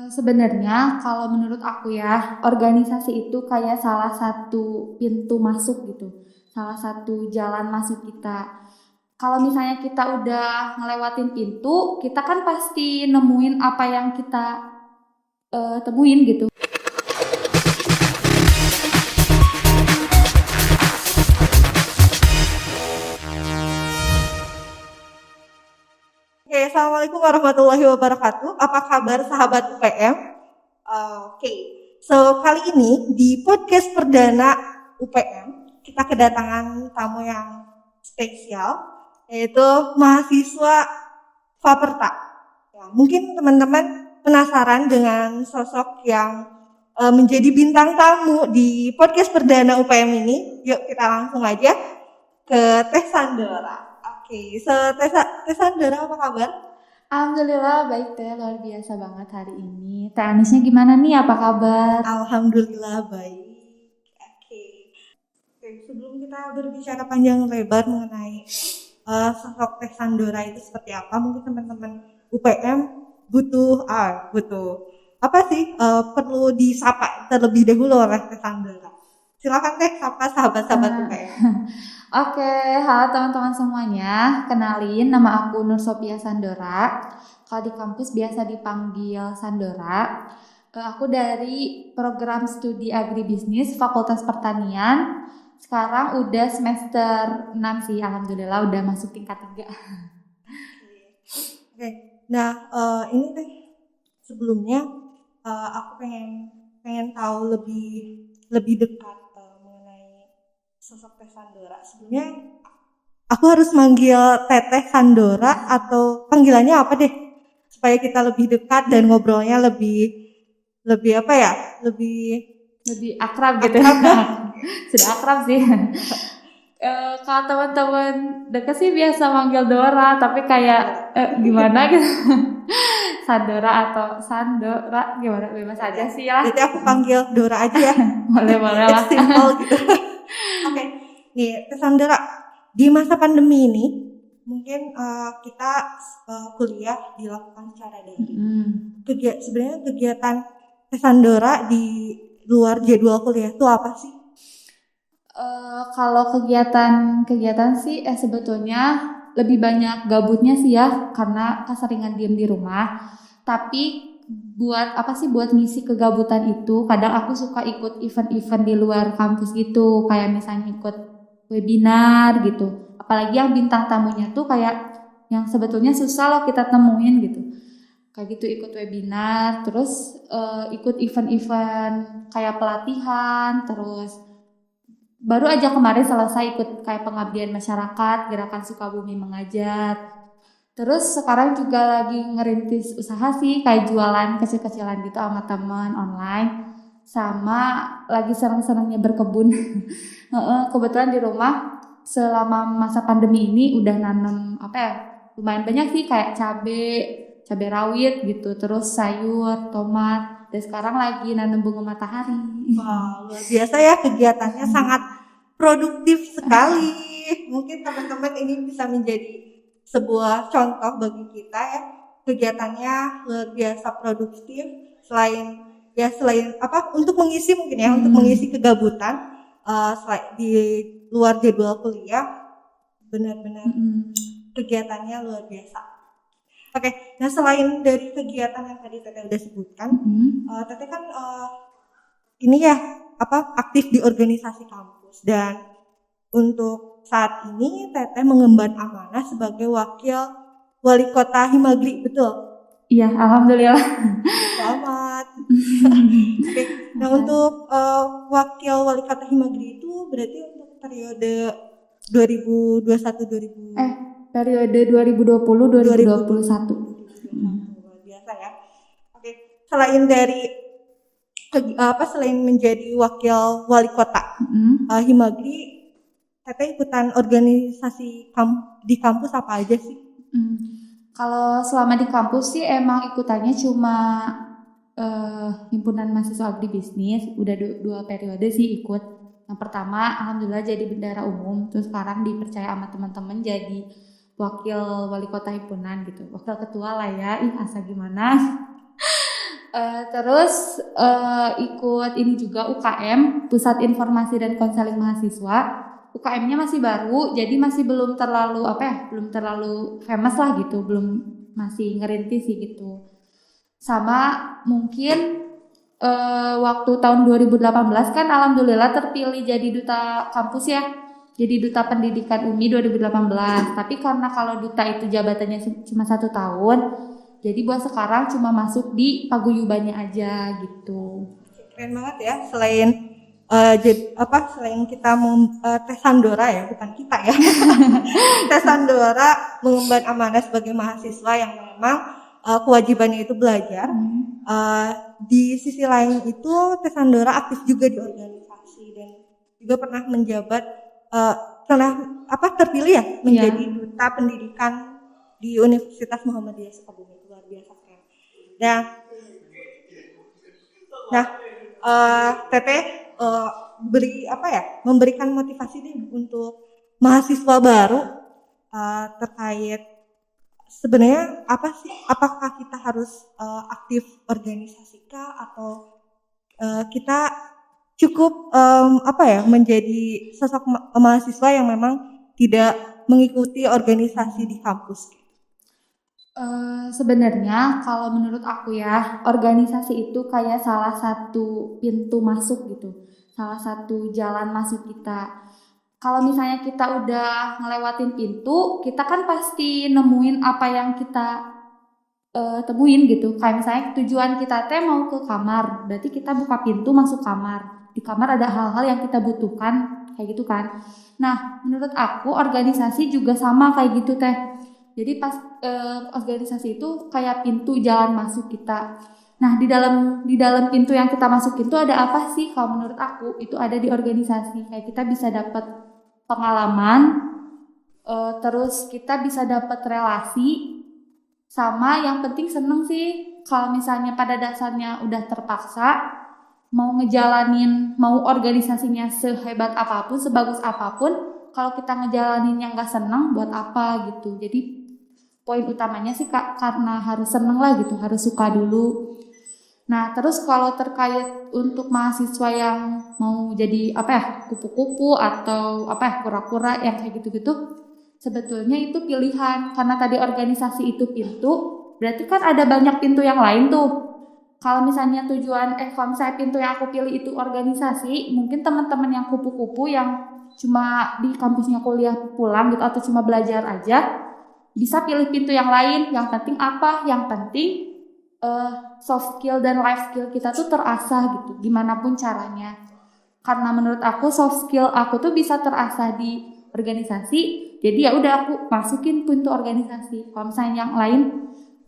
Sebenarnya kalau menurut aku ya, organisasi itu kayak salah satu pintu masuk gitu. Salah satu jalan masuk kita. Kalau misalnya kita udah ngelewatin pintu, kita kan pasti nemuin apa yang kita temuin gitu. Oke, Assalamualaikum warahmatullahi wabarakatuh. Apa kabar sahabat UPM? Oke, so kali ini di podcast perdana UPM kita kedatangan tamu yang spesial, yaitu mahasiswa Faperta. Ya, mungkin teman-teman penasaran dengan sosok yang menjadi bintang tamu di podcast perdana UPM ini. Yuk kita langsung aja ke Teh Sandora. Oke, so Teh Sandora apa kabar? Alhamdulillah baik Teh, luar biasa banget hari ini. Teh Anisnya gimana nih, apa kabar? Alhamdulillah baik. Oke. Oke, sebelum kita berbicara panjang lebar mengenai sosok Teh Sandora itu seperti apa, mungkin teman-teman UPM butuh apa sih perlu disapa terlebih dahulu oleh Teh Sandora. Silakan Teh sapa sahabat-sahabat UPM. Oke, halo teman-teman semuanya. Kenalin, nama aku Nur Sophia Sandora. Kalau di kampus biasa dipanggil Sandora. Aku dari program studi agribisnis Fakultas Pertanian. Sekarang udah semester 6 sih, alhamdulillah udah masuk tingkat 3. Oke. Nah, ini Teh sebelumnya aku pengen tahu lebih dekat mengenai sosok Teh Sandora. Sebelumnya aku harus manggil Teteh Sandora atau panggilannya apa deh? Supaya kita lebih dekat dan ngobrolnya lebih apa ya? Lebih akrab gitu ya. Sudah akrab sih. Kalau teman-teman deket sih biasa manggil Dora, tapi kayak gimana gitu. Sandora atau Sandora gimana, bebas aja sih ya. Jadi aku panggil Dora aja ya. Boleh lah. It's simple gitu. Oke. Nih, Teh Sandora, di masa pandemi ini mungkin kita kuliah dilakukan secara daring. Sebenarnya kegiatan Teh Sandora di luar jadwal kuliah itu apa sih? Kalau kegiatan sih sebetulnya lebih banyak gabutnya sih ya, karena keseringan diem di rumah. Tapi buat ngisi kegabutan itu, kadang aku suka ikut event-event di luar kampus gitu, kayak misalnya ikut webinar gitu. Apalagi yang bintang tamunya tuh kayak yang sebetulnya susah loh kita temuin gitu. Kayak gitu ikut webinar, terus ikut event-event kayak pelatihan, terus baru aja kemarin selesai ikut kayak pengabdian masyarakat, Gerakan Sukabumi Mengajar. Terus sekarang juga lagi ngerintis usaha sih, kayak jualan kecil-kecilan gitu sama teman online. Sama lagi seneng-senengnya berkebun. Kebetulan di rumah selama masa pandemi ini udah nanam lumayan banyak sih, kayak cabai rawit gitu, terus sayur, tomat. Dan sekarang lagi nanam bunga matahari. Wah, luar biasa ya, kegiatannya sangat produktif sekali. Mungkin teman-teman ini bisa menjadi sebuah contoh bagi kita ya. Kegiatannya luar biasa produktif, selain apa, untuk mengisi mungkin ya, untuk mengisi kegabutan di luar jadwal kuliah, benar-benar kegiatannya luar biasa. Oke, nah selain dari kegiatan yang tadi Teteh udah sebutkan, Teteh kan ini ya aktif di organisasi kampus, dan untuk saat ini Teteh mengemban amanah sebagai wakil wali kota Himagri, betul? Iya, alhamdulillah. Selamat. Oke, nah untuk wakil wali kota Himagri itu berarti untuk periode 2021-2021. Luar biasa ya. Oke, selain menjadi wakil wali kota Himagri, Teteh ikutan organisasi di kampus apa aja sih? Kalau selama di kampus sih emang ikutannya cuma himpunan mahasiswa agribisnis, udah 2 periode sih ikut. Yang pertama alhamdulillah jadi bendara umum, terus sekarang dipercaya sama teman-teman jadi wakil wali kota himpunan gitu, wakil ketua lah ya, asa gimana. Terus ikut ini juga UKM, Pusat Informasi dan Konseling Mahasiswa. UKM-nya masih baru, jadi masih belum terlalu belum terlalu famous lah gitu, belum, masih ngerintis sih gitu. Sama mungkin waktu tahun 2018 kan alhamdulillah terpilih jadi duta kampus ya. Jadi duta pendidikan UMI 2018. Tapi karena kalau duta itu jabatannya cuma 1 tahun, jadi buat sekarang cuma masuk di paguyubannya aja gitu. Keren banget ya, selain selain kita tes Sandora ya, bukan kita ya. Tes Sandora mengemban amanah sebagai mahasiswa yang memang kewajibannya itu belajar. Di sisi lain itu tes Sandora aktif juga di organisasi dan juga pernah menjabat terpilih ya menjadi duta pendidikan di Universitas Muhammadiyah Sukabumi. Luar biasa keren. Nah, Teteh memberikan motivasi nih untuk mahasiswa baru terkait sebenarnya apa sih, apakah kita harus aktif organisasi kah atau kita cukup menjadi sosok mahasiswa yang memang tidak mengikuti organisasi di kampus? Sebenarnya kalau menurut aku ya, organisasi itu kayak salah satu pintu masuk gitu, salah satu jalan masuk kita. Kalau misalnya kita udah ngelewatin pintu, kita kan pasti nemuin apa yang kita temuin gitu. Kayak misalnya tujuan kita mau ke kamar, berarti kita buka pintu masuk kamar. Di kamar ada hal-hal yang kita butuhkan, kayak gitu kan. Nah, menurut aku organisasi juga sama kayak gitu teh. Jadi pas organisasi itu kayak pintu jalan masuk kita. Nah, di dalam pintu yang kita masukin itu ada apa sih? Kalau menurut aku itu ada di organisasi. Kayak kita bisa dapat pengalaman, terus kita bisa dapat relasi, sama yang penting seneng sih. Kalau misalnya pada dasarnya udah terpaksa mau ngejalanin, mau organisasinya sehebat apapun, sebagus apapun, kalau kita ngejalaninnya nggak seneng, buat apa gitu. Jadi poin utamanya sih karena harus seneng lah gitu, harus suka dulu. Nah, terus kalau terkait untuk mahasiswa yang mau jadi kupu-kupu atau kura-kura yang kayak gitu-gitu, sebetulnya itu pilihan. Karena tadi organisasi itu pintu, berarti kan ada banyak pintu yang lain tuh. Kalau misalnya kalau misalnya pintu yang aku pilih itu organisasi, mungkin teman-teman yang kupu-kupu yang cuma di kampusnya kuliah pulang gitu atau cuma belajar aja, bisa pilih pintu yang lain. Yang penting apa? Yang penting soft skill dan life skill kita tuh terasah gitu, gimana pun caranya. Karena menurut aku soft skill aku tuh bisa terasah di organisasi, jadi ya udah aku masukin pintu organisasi. Kalau misalnya yang lain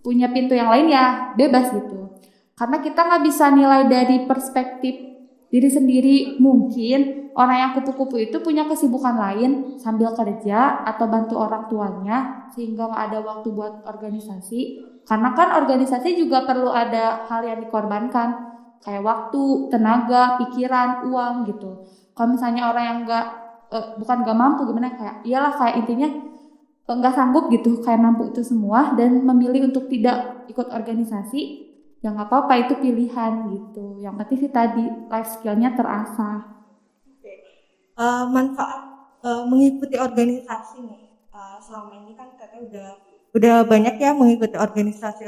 punya pintu yang lain ya bebas gitu. Karena kita nggak bisa nilai dari perspektif diri sendiri. Mungkin orang yang kupu-kupu itu punya kesibukan lain sambil kerja atau bantu orang tuanya sehingga nggak ada waktu buat organisasi. Karena kan organisasi juga perlu ada hal yang dikorbankan, kayak waktu, tenaga, pikiran, uang gitu. Kalau misalnya orang yang bukan nggak mampu gimana, kayak intinya nggak sanggup gitu, kayak mampu itu semua dan memilih untuk tidak ikut organisasi, ya nggak apa-apa, itu pilihan gitu. Yang penting sih tadi life skillnya terasah. Manfaat mengikuti organisasi nih, selama ini kan Teteh udah banyak ya mengikuti organisasi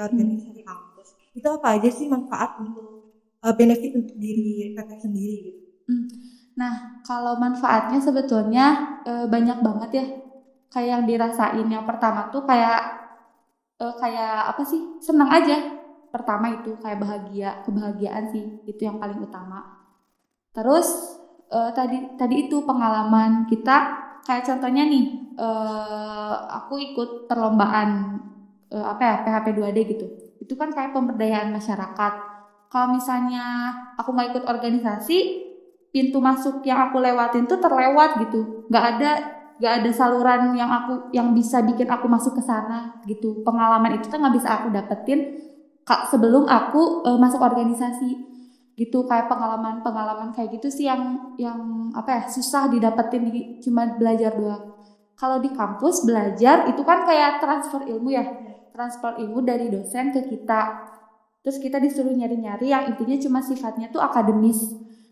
kampus. Itu apa aja sih manfaat untuk benefit untuk diri Teteh sendiri gitu? Nah, kalau manfaatnya sebetulnya banyak banget ya. Kayak yang dirasain yang pertama tuh kayak senang aja. Pertama itu kayak kebahagiaan sih, itu yang paling utama. Terus tadi itu pengalaman kita, kayak contohnya nih, aku ikut perlombaan PHP 2D gitu. Itu kan kayak pemberdayaan masyarakat. Kalau misalnya aku nggak ikut organisasi, pintu masuk yang aku lewatin tuh terlewat gitu. Nggak ada saluran yang bisa bikin aku masuk ke sana gitu. Pengalaman itu tuh nggak bisa aku dapetin sebelum aku masuk organisasi gitu. Kayak pengalaman kayak gitu sih yang susah didapetin cuma belajar doang. Kalau di kampus belajar itu kan kayak transfer ilmu ya, transfer ilmu dari dosen ke kita. Terus kita disuruh nyari-nyari yang intinya cuma sifatnya tuh akademis.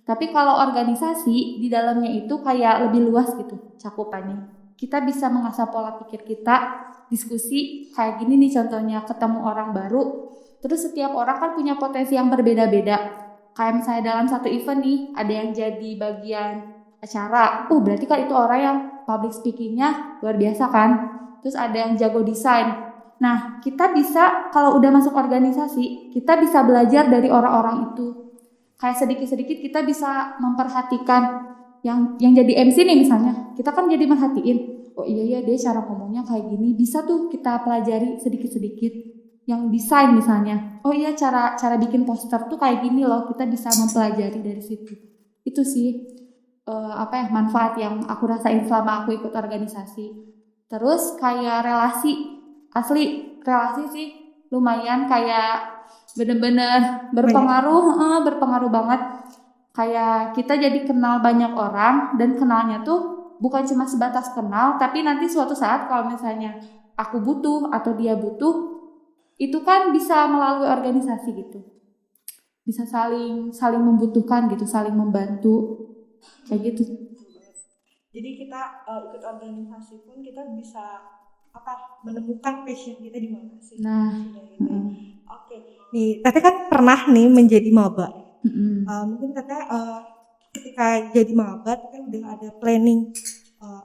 Tapi kalau organisasi di dalamnya itu kayak lebih luas gitu cakupannya. Kita bisa mengasah pola pikir kita, diskusi kayak gini nih contohnya, ketemu orang baru. Terus setiap orang kan punya potensi yang berbeda-beda. Kayak misalnya dalam satu event nih, ada yang jadi bagian acara. Berarti kan itu orang yang public speakingnya luar biasa kan. Terus ada yang jago desain. Nah, kita bisa kalau udah masuk organisasi, kita bisa belajar dari orang-orang itu. Kayak sedikit-sedikit kita bisa memperhatikan yang jadi MC nih misalnya. Kita kan jadi merhatiin, oh iya ya dia cara ngomongnya kayak gini. Bisa tuh kita pelajari sedikit-sedikit. Yang desain misalnya. Oh iya cara bikin poster tuh kayak gini loh. Kita bisa mempelajari dari situ. Itu sih manfaat yang aku rasain selama aku ikut organisasi. Terus kayak relasi. Asli relasi sih lumayan kayak bener-bener berpengaruh banget. Kayak kita jadi kenal banyak orang dan kenalnya tuh bukan cuma sebatas kenal, tapi nanti suatu saat kalau misalnya aku butuh atau dia butuh, itu kan bisa melalui organisasi gitu. Bisa saling membutuhkan gitu, saling membantu kayak gitu. Jadi kita ikut organisasi pun kita bisa menemukan passion kita di mana sih. Nah, Oke. Nih, Teteh kan pernah nih menjadi maba. Mungkin Teteh ketika jadi maba Teteh udah ada planning.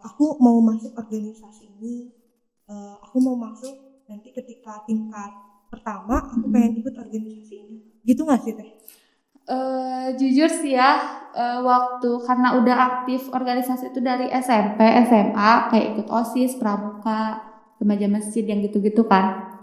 Aku mau masuk organisasi ini. Aku mau masuk nanti ketika tingkat pertama aku pengen ikut organisasi ini. Gitu nggak sih Teh? Jujur sih ya, waktu karena udah aktif organisasi itu dari SMP, SMA kayak ikut OSIS, Pramuka, remaja masjid yang gitu-gitu kan.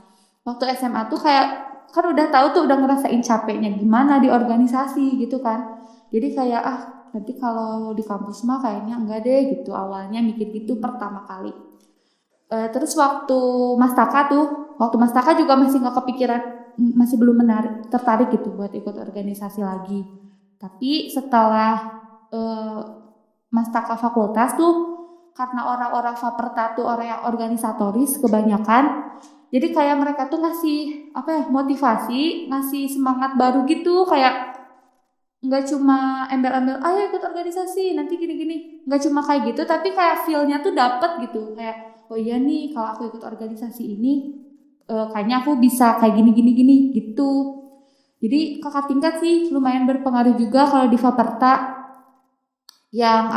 Waktu SMA tuh kayak kan udah tahu tuh udah ngerasain capeknya gimana di organisasi gitu kan. Jadi kayak nanti kalau di kampus mah kayaknya enggak deh gitu, awalnya mikir gitu pertama kali. Terus waktu Mastaka juga masih nggak kepikiran, masih belum tertarik gitu buat ikut organisasi lagi. Tapi setelah Mastaka fakultas tuh karena orang-orang Faperta tuh orang yang organisatoris kebanyakan, jadi kayak mereka tuh ngasih motivasi, ngasih semangat baru gitu, kayak nggak cuma embel-embel ayo ikut organisasi nanti gini-gini, nggak cuma kayak gitu, tapi kayak feel-nya tuh dapet gitu, kayak oh iya nih kalau aku ikut organisasi ini kayaknya aku bisa kayak gini gitu. Jadi kakak tingkat sih lumayan berpengaruh juga kalau di Faperta yang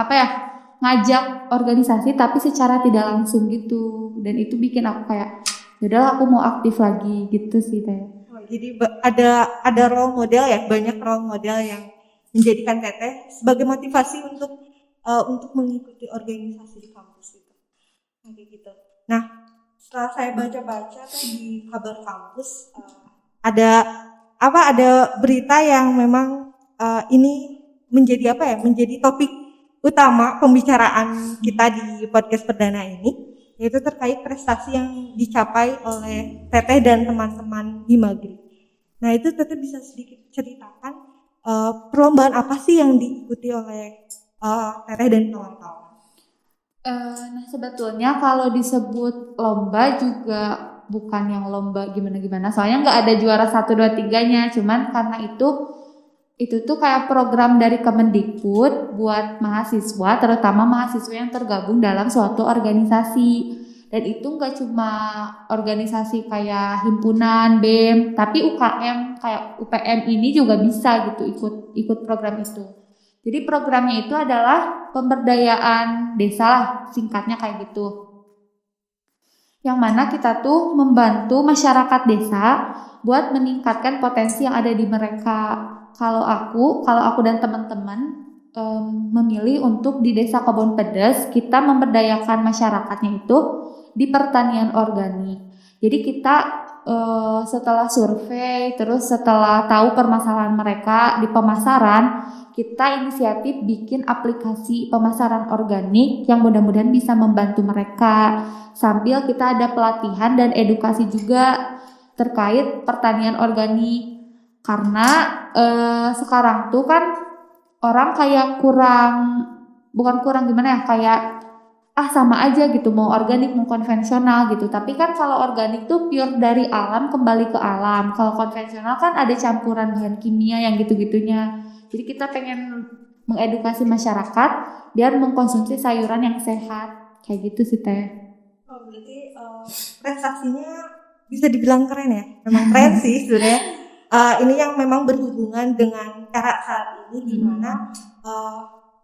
ngajak organisasi tapi secara tidak langsung gitu, dan itu bikin aku kayak yaudah aku mau aktif lagi gitu sih Teh. Jadi ada role model ya, banyak role model yang menjadikan Teteh sebagai motivasi untuk mengikuti organisasi di kampus itu. Kayak gitu. Nah, setelah saya baca-baca di kabar kampus ada berita yang memang ini menjadi topik utama pembicaraan kita di podcast perdana ini, yaitu terkait prestasi yang dicapai oleh Teteh dan teman-teman Himagri. Nah, itu Teteh bisa sedikit ceritakan perlombaan apa sih yang diikuti oleh Teteh dan kawan-kawan? Nah, sebetulnya kalau disebut lomba juga bukan yang lomba gimana-gimana, soalnya nggak ada juara 1, 2, 3-nya, cuman karena itu tuh kayak program dari Kemendikbud buat mahasiswa, terutama mahasiswa yang tergabung dalam suatu organisasi. Dan itu nggak cuma organisasi kayak himpunan, BEM, tapi UKM kayak UPM ini juga bisa gitu ikut program itu. Jadi programnya itu adalah pemberdayaan desa lah, singkatnya kayak gitu. Yang mana kita tuh membantu masyarakat desa buat meningkatkan potensi yang ada di mereka. Kalau aku dan teman-teman memilih untuk di Desa Kebon Pedes, kita memberdayakan masyarakatnya itu di pertanian organik. Jadi kita setelah survei, terus setelah tahu permasalahan mereka di pemasaran, kita inisiatif bikin aplikasi pemasaran organik yang mudah-mudahan bisa membantu mereka. Sambil kita ada pelatihan dan edukasi juga terkait pertanian organik. Karena sekarang tuh kan orang kayak kayak sama aja gitu, mau organik mau konvensional gitu. Tapi kan kalau organik tuh pure dari alam kembali ke alam. Kalau konvensional kan ada campuran bahan kimia yang gitu-gitunya. Jadi kita pengen mengedukasi masyarakat biar mengkonsumsi sayuran yang sehat. Kayak gitu sih Teh. Oh, berarti prestasinya bisa dibilang keren ya. Memang keren sih sebenarnya. Ini yang memang berhubungan dengan era saat ini di mana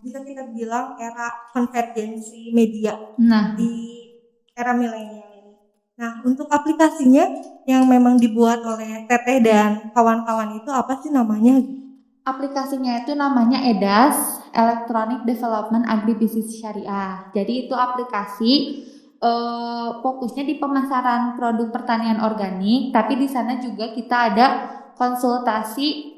bisa kita bilang era konvergensi media Nah, di era milenial ini. Nah, untuk aplikasinya yang memang dibuat oleh Teteh dan kawan-kawan itu apa sih namanya? aplikasinya itu namanya EDAS, Electronic Development Agribusiness Syariah. Jadi itu aplikasi fokusnya di pemasaran produk pertanian organik, tapi di sana juga kita ada konsultasi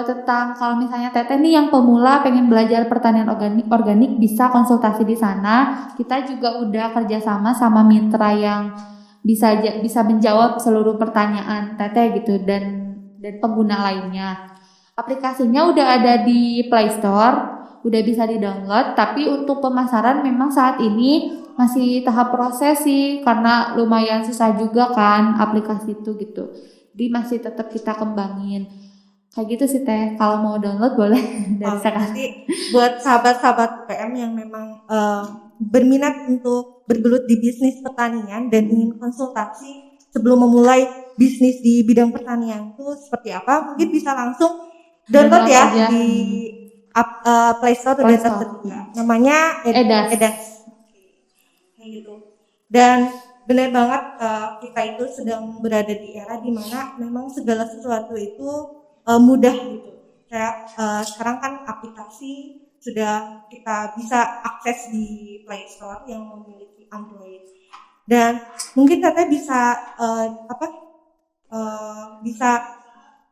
tentang kalau misalnya Teteh nih yang pemula pengen belajar pertanian organik bisa konsultasi di sana. Kita juga udah kerjasama sama mitra yang bisa menjawab seluruh pertanyaan Teteh gitu dan pengguna lainnya. Aplikasinya udah ada di Play Store, udah bisa di-download, tapi untuk pemasaran memang saat ini masih tahap proses sih karena lumayan susah juga kan aplikasi itu gitu. Jadi masih tetap kita kembangin. Kayak gitu sih Teh, kalau mau download boleh dari sekarang. Jadi buat sahabat-sahabat PM yang memang berminat untuk bergelut di bisnis pertanian dan ingin konsultasi sebelum memulai bisnis di bidang pertanian itu seperti apa, mungkin bisa langsung download ya aja. di Play Store udah tersedia. Namanya EDAS. Kayak gitu. Dan benar banget kita itu sedang berada di era dimana memang segala sesuatu itu mudah gitu. Kayak sekarang kan aplikasi sudah kita bisa akses di Play Store yang memiliki Android. Dan mungkin Teteh bisa bisa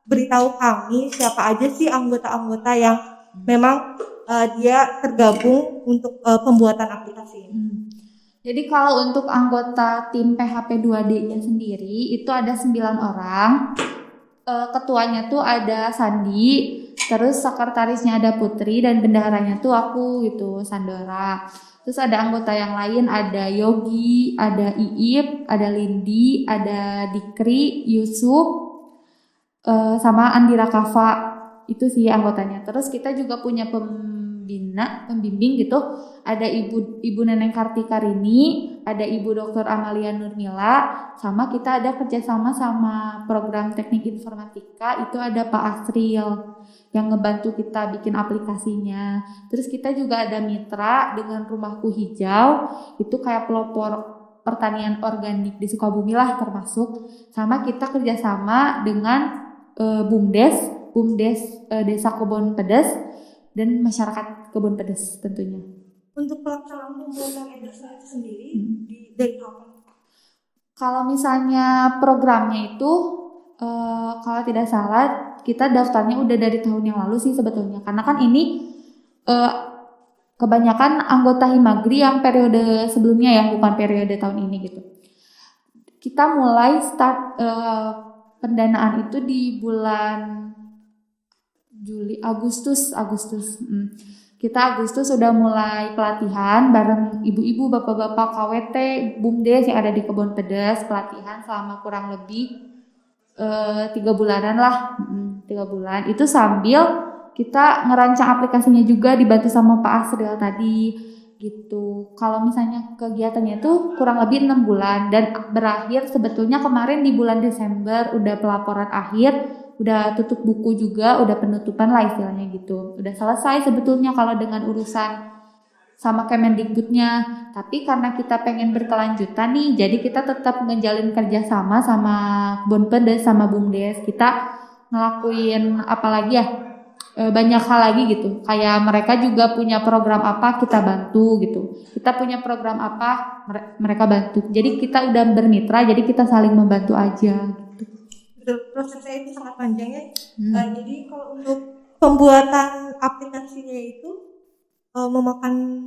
beritahu kami siapa aja sih anggota-anggota yang memang dia tergabung untuk pembuatan aplikasi ini. Jadi kalau untuk anggota tim PHP 2D-nya sendiri itu ada 9 orang. Ketuanya tuh ada Sandi, terus sekretarisnya ada Putri dan bendaharanya tuh aku gitu, Sandora. Terus ada anggota yang lain ada Yogi, ada Iip, ada Lindi, ada Dikri, Yusuf, sama Andira Kava. Itu sih anggotanya. Terus kita juga punya pembimbing gitu. Ada Ibu Neneng Kartikarini, ada Ibu Dr. Amalia Nurmila, sama kita ada kerjasama sama program teknik informatika itu ada Pak Asril yang ngebantu kita bikin aplikasinya. Terus kita juga ada mitra dengan Rumahku Hijau, itu kayak pelopor pertanian organik di Sukabumi lah termasuk. Sama kita kerjasama dengan BUMDes Desa Kebon Pedes dan masyarakat Kebon Pedes tentunya. Untuk pelaksanaan pembuatan EDAS itu sendiri dari kapan? Kalau misalnya programnya itu kalau tidak salah kita daftarnya udah dari tahun yang lalu sih sebetulnya, karena kan ini kebanyakan anggota Himagri yang periode sebelumnya ya, bukan periode tahun ini gitu. Kita mulai start pendanaan itu di bulan Agustus. Kita Agustus sudah mulai pelatihan bareng ibu-ibu, bapak-bapak KWT, BUMDes yang ada di Kebon Pedes, pelatihan selama kurang lebih 3 bulanan lah, 3 bulan. Itu sambil kita ngerancang aplikasinya juga dibantu sama Pak Asril tadi gitu. Kalau misalnya kegiatannya itu kurang lebih 6 bulan dan berakhir sebetulnya kemarin di bulan Desember udah pelaporan akhir. Udah tutup buku juga, udah penutupan lah istilahnya gitu. Udah selesai sebetulnya kalau dengan urusan sama Kemendikbudnya. Tapi karena kita pengen berkelanjutan nih, jadi kita tetap ngejalin kerjasama sama Kebon Pedes sama BUMDes. Kita ngelakuin apalagi ya, banyak hal lagi gitu. Kayak mereka juga punya program apa, kita bantu gitu. Kita punya program apa, mereka bantu. Jadi kita udah bermitra, jadi kita saling membantu aja gitu. Prosesnya itu sangat panjang ya. Jadi kalau untuk pembuatan aplikasinya itu memakan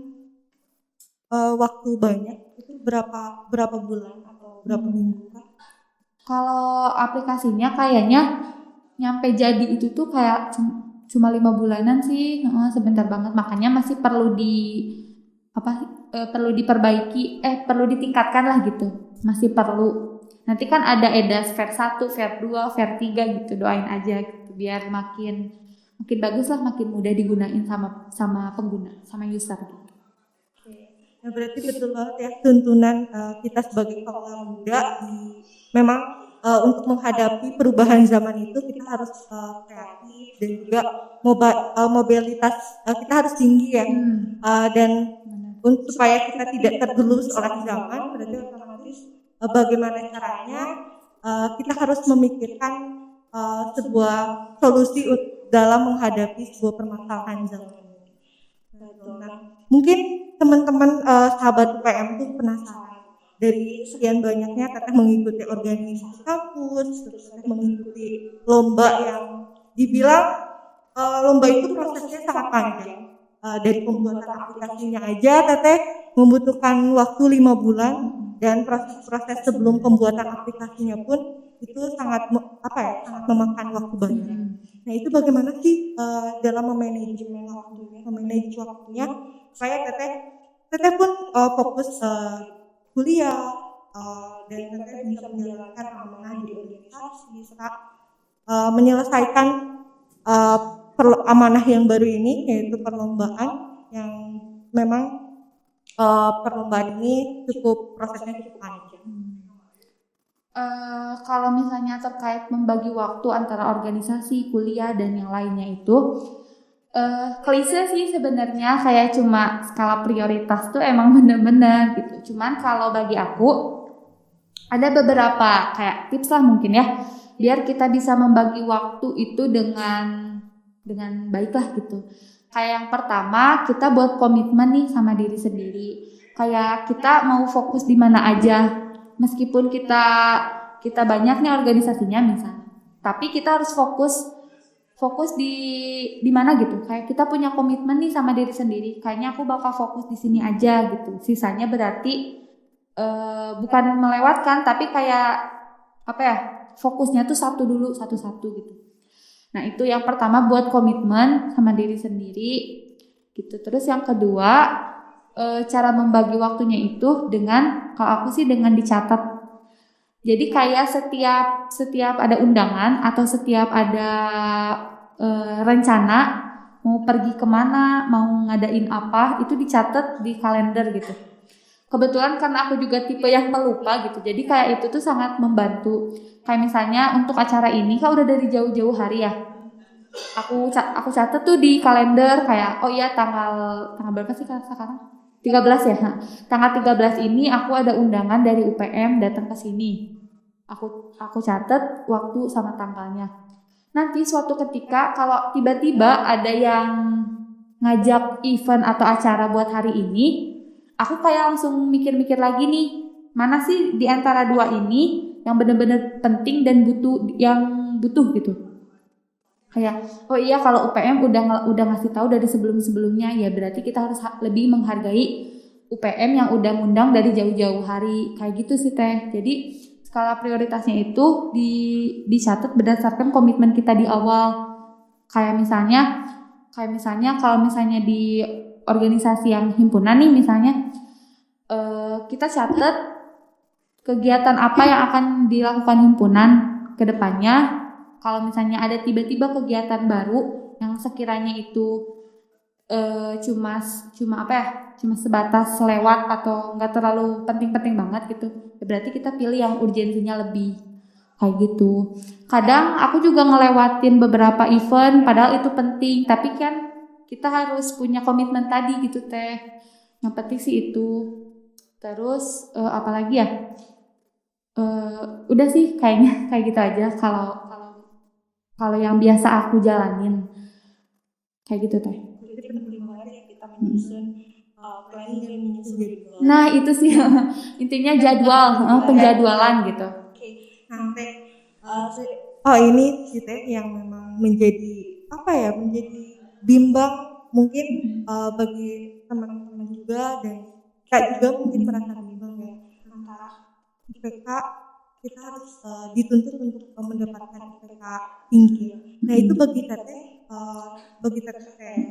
waktu banyak, itu berapa bulan atau berapa minggu kan? Kalau aplikasinya kayaknya nyampe jadi itu tuh kayak cuma 5 bulanan sih, sebentar banget. Makanya masih perlu perlu diperbaiki, perlu ditingkatkan lah gitu, masih perlu. Nanti kan ada EDAS Fair 1, Fair 2, Fair 3 gitu, doain aja gitu biar makin bagus lah, makin mudah digunain sama pengguna, sama user gitu. Nah, berarti betul banget ya tuntunan kita sebagai kaum muda memang untuk menghadapi perubahan zaman itu kita harus kreatif dan juga mobilitas kita harus tinggi ya. Dan supaya kita tidak tergerus oleh zaman, berarti otomatis bagaimana caranya kita harus memikirkan sebuah solusi dalam menghadapi sebuah permasalahan zaman ini. Nah, mungkin teman-teman sahabat UPM tuh penasaran dari sekian banyaknya teteh mengikuti organisasi kampus, terus teteh mengikuti lomba yang dibilang lomba itu prosesnya sangat panjang. Dari pembuatan aplikasinya aja teteh membutuhkan waktu 5 bulan dan proses sebelum pembuatan aplikasinya pun itu sangat sangat memakan waktu banyak. Nah, itu bagaimana sih dalam memanage waktunya supaya teteh pun fokus kuliah dan teteh bisa menjalankan amanah di organisasi serta menyelesaikan amanah yang baru ini, yaitu perlombaan yang memang perlombaan ini prosesnya cukup panjang. Kalau misalnya terkait membagi waktu antara organisasi, kuliah dan yang lainnya itu klise sih sebenarnya, kayak cuma skala prioritas tuh emang bener-bener gitu. Cuman kalau bagi aku ada beberapa kayak tips lah mungkin ya, biar kita bisa membagi waktu itu dengan baik lah gitu. Kayak yang pertama, kita buat komitmen nih sama diri sendiri. Kayak kita mau fokus di mana aja, meskipun kita banyak nih organisasinya misalnya, tapi kita harus fokus di mana gitu. Kayak kita punya komitmen nih sama diri sendiri, kayaknya aku bakal fokus di sini aja gitu. Sisanya berarti bukan melewatkan, tapi kayak fokusnya tuh satu gitu. Nah, itu yang pertama, buat komitmen sama diri sendiri gitu. Terus yang kedua, cara membagi waktunya itu dengan, kalau aku sih dengan dicatat. Jadi kayak setiap ada undangan atau setiap ada rencana mau pergi kemana, mau ngadain apa, itu dicatat di kalender gitu. Kebetulan karena aku juga tipe yang pelupa gitu, jadi kayak itu tuh sangat membantu. Kayak misalnya untuk acara ini kan udah dari jauh-jauh hari ya, aku catat tuh di kalender kayak, oh iya tanggal berapa sih sekarang? 13 ya. Tanggal 13 ini aku ada undangan dari UPM datang ke sini. Aku catat waktu sama tanggalnya. Nanti suatu ketika kalau tiba-tiba ada yang ngajak event atau acara buat hari ini, aku kayak langsung mikir-mikir lagi nih, mana sih di antara dua ini yang benar-benar penting dan butuh gitu. Kayak, oh iya kalau UPM udah ngasih tahu dari sebelum-sebelumnya, ya berarti kita harus lebih menghargai UPM yang udah ngundang dari jauh-jauh hari. Kayak gitu sih Teh. Jadi skala prioritasnya itu dicatat berdasarkan komitmen kita di awal. Kayak misalnya kalau misalnya di organisasi yang himpunan nih misalnya, kita catat kegiatan apa yang akan dilakukan himpunan ke depannya. Kalau misalnya ada tiba-tiba kegiatan baru yang sekiranya itu cuma sebatas lewat atau nggak terlalu penting-penting banget gitu, berarti kita pilih yang urgensinya lebih, kayak gitu. Kadang aku juga ngelewatin beberapa event padahal itu penting, tapi kan kita harus punya komitmen tadi gitu Teh. Yang penting sih itu. Terus apalagi ya, udah sih kayaknya kayak gitu aja kalau yang biasa aku jalanin, kayak gitu Teh. Jadi penting banget ya kita menyusun planning dan menyusun jadwal. Nah itu sih intinya jadwal, penjadwalan gitu. Oke, sampai ini sih Teh yang memang menjadi bimbang mungkin bagi teman-teman juga, dan Kak juga mungkin merasa bimbang ya antara IPK kita harus dituntut untuk mendapatkan IPK tinggi. Nah itu bagi teteh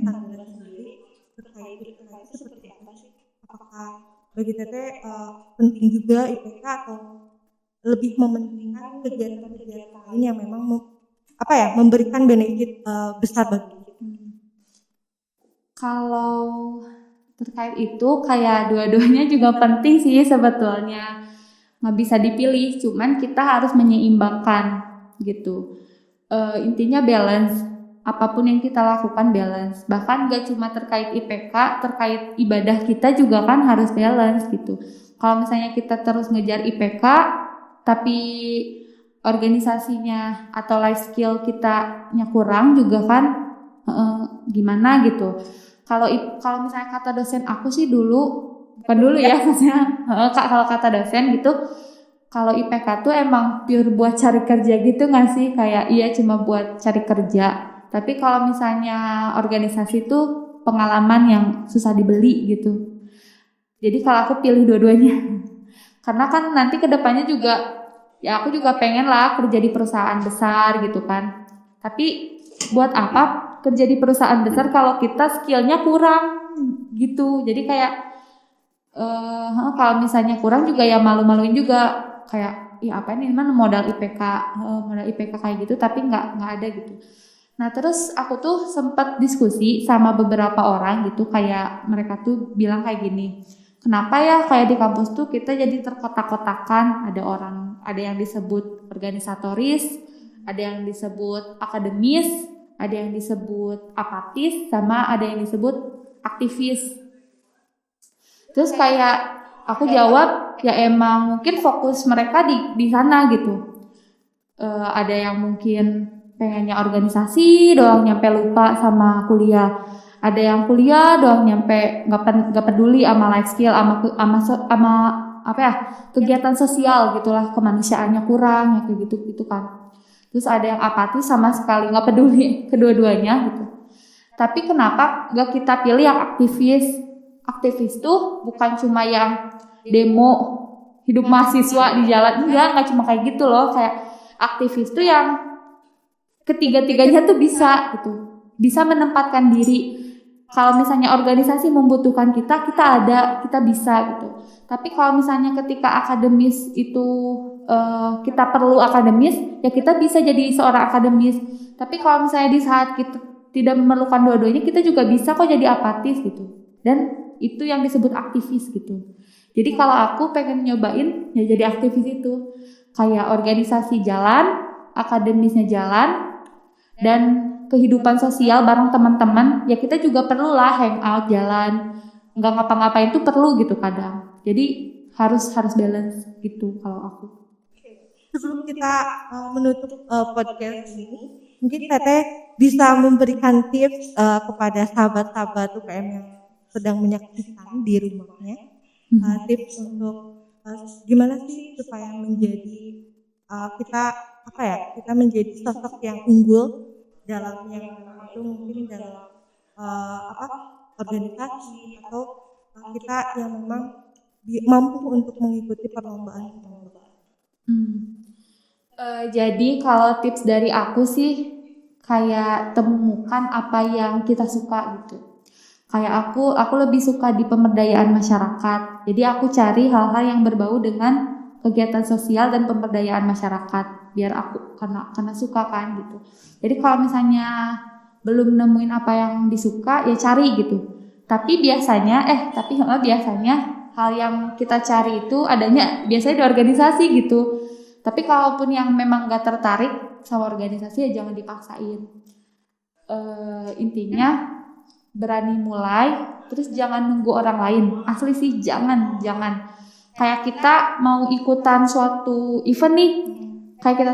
tantangan sendiri terkait IPK itu seperti apa sih? Apakah apakah bagi Teteh penting juga IPK atau lebih mementingkan kegiatan-kegiatan lain yang memang memberikan benefit besar bagi kita? Kalau terkait itu kayak dua-duanya juga penting sih sebetulnya, nggak bisa dipilih, cuman kita harus menyeimbangkan gitu. Intinya balance, apapun yang kita lakukan balance, bahkan gak cuma terkait IPK, terkait ibadah kita juga kan harus balance gitu. Kalau misalnya kita terus ngejar IPK tapi organisasinya atau life skill kita kurang juga kan gimana gitu. Kalau misalnya kata dosen aku sih bukan dulu ya maksudnya kalau kata dosen gitu, kalau IPK tuh emang pure buat cari kerja gitu nggak sih, kayak iya cuma buat cari kerja, tapi kalau misalnya organisasi tuh pengalaman yang susah dibeli gitu. Jadi kalau aku pilih dua-duanya karena kan nanti kedepannya juga ya aku juga pengen lah kerja di perusahaan besar gitu kan, tapi buat apa kerja di perusahaan besar kalau kita skillnya kurang gitu. Jadi kayak kalau misalnya kurang juga ya malu-maluin juga, kayak ya apa ini mana modal IPK kayak gitu tapi nggak ada gitu. Nah terus aku tuh sempat diskusi sama beberapa orang gitu, kayak mereka tuh bilang kayak gini, kenapa ya kayak di kampus tuh kita jadi terkotak-kotakan, ada yang disebut organisatoris, ada yang disebut akademis, ada yang disebut apatis, sama ada yang disebut aktivis. Terus kayak aku jawab ya emang mungkin fokus mereka di sana gitu. Ada yang mungkin pengennya organisasi doang nyampe lupa sama kuliah. Ada yang kuliah doang nyampe nggak peduli sama life skill, sama kegiatan sosial gitulah, kemanusiaannya kurang ya kayak gitu kan. Terus ada yang apatis sama sekali nggak peduli kedua-duanya gitu. Tapi kenapa nggak kita pilih yang aktivis? Aktivis tuh bukan cuma yang demo hidup mahasiswa di jalan, nggak cuma kayak gitu loh. Kayak aktivis tuh yang ketiga-tiganya tuh bisa gitu, bisa menempatkan diri. Kalau misalnya organisasi membutuhkan kita ada, kita bisa gitu. Tapi kalau misalnya ketika akademis itu kita perlu akademis, ya kita bisa jadi seorang akademis. Tapi kalau misalnya di saat kita tidak memerlukan dua-duanya, kita juga bisa kok jadi apatis gitu. Dan itu yang disebut aktivis gitu. Jadi kalau aku pengen nyobain ya jadi aktivis itu, kayak organisasi jalan, akademisnya jalan, dan kehidupan sosial bareng teman-teman ya kita juga perlu lah hangout jalan, nggak ngapa-ngapain tuh perlu gitu kadang. Jadi harus balance gitu kalau aku. Sebelum kita menutup podcast ini, mungkin Teteh bisa memberikan tips kepada sahabat-sahabat UKM yang sedang menyaksikan di rumahnya, tips untuk gimana sih supaya menjadi kita menjadi sosok yang unggul dalam yang itu mungkin dalam organisasi atau kita yang memang mampu untuk mengikuti perlombaan. Jadi kalau tips dari aku sih kayak temukan apa yang kita suka gitu. Kayak aku lebih suka di pemberdayaan masyarakat. Jadi aku cari hal-hal yang berbau dengan kegiatan sosial dan pemberdayaan masyarakat biar aku karena suka kan gitu. Jadi kalau misalnya belum nemuin apa yang disuka ya cari gitu. Tapi biasanya hal yang kita cari itu adanya biasanya di organisasi gitu. Tapi kalaupun yang memang gak tertarik sama organisasi ya jangan dipaksain. Intinya berani mulai, terus jangan nunggu orang lain. Asli sih jangan. Kayak kita mau ikutan suatu event nih, kayak kita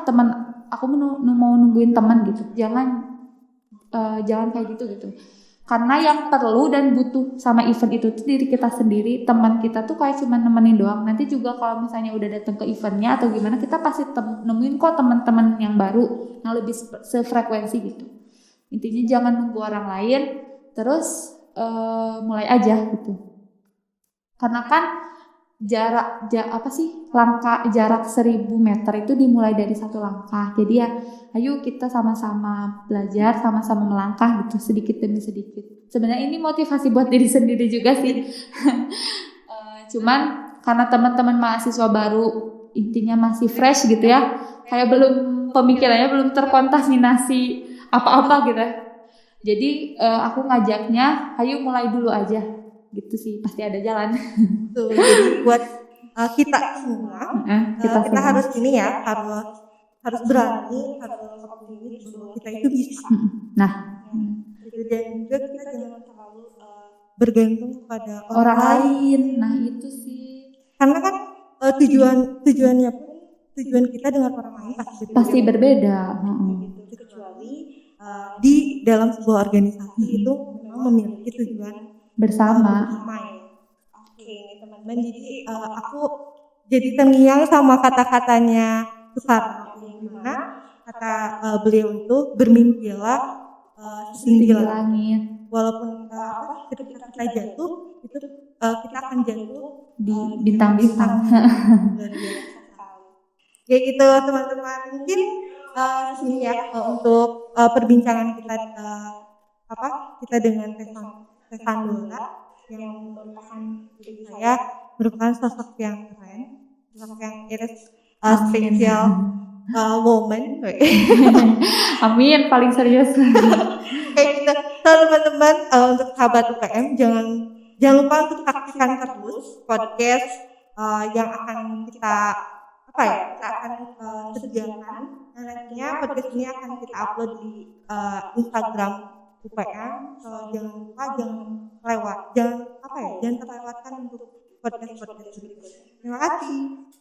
teman aku mau nungguin teman gitu. Jangan kayak gitu. Karena yang perlu dan butuh sama event itu tuh diri kita sendiri. Teman kita tuh kayak cuma nemenin doang. Nanti juga kalau misalnya udah datang ke eventnya atau gimana, kita pasti nemuin kok teman-teman yang baru yang lebih sefrekuensi gitu. Intinya jangan nunggu orang lain, terus mulai aja gitu. Karena kan jarak 1000 meter itu dimulai dari satu langkah. Jadi ya, ayo kita sama-sama belajar, sama-sama melangkah gitu sedikit demi sedikit. Sebenarnya ini motivasi buat diri sendiri juga sih. Cuman karena teman-teman mahasiswa baru intinya masih fresh gitu ya, kayak pemikirannya belum terkontaminasi apa-apa gitu. Jadi aku ngajaknya, ayo mulai dulu aja gitu sih, pasti ada jalan. Tuh, jadi buat kita semua, kita semua. harus ini ya, harus berani, harus optimis bahwa kita itu bisa. Nah, dan juga kita jangan terlalu bergantung kepada orang lain. Nah itu sih. Karena kan tujuannya pun tujuan kita dengan orang lain pasti berbeda. Gitu. Kecuali di dalam sebuah organisasi itu memang memiliki tujuan bersama. Oke, teman-teman. Jadi aku jadi terngiang sama kata-katanya Soekarno, di mana kata beliau itu bermimpilah setinggi langit. Walaupun ketika kita jatuh itu kita akan jatuh di bintang-bintang. Ya gitu teman-teman. Mungkin sini ya untuk perbincangan kita kita dengan Tesandola yang merupakan bagi saya merupakan sosok yang keren, sosok yang spesial woman. Amin, paling serius. Kayak gitu. Teman-teman untuk sahabat UPM jangan lupa untuk saksikan terus podcast yang akan kita akan sediakan. Nantinya podcast ini akan kita upload di Instagram UPM. Jangan terlewatkan untuk podcast berikutnya. Terima kasih.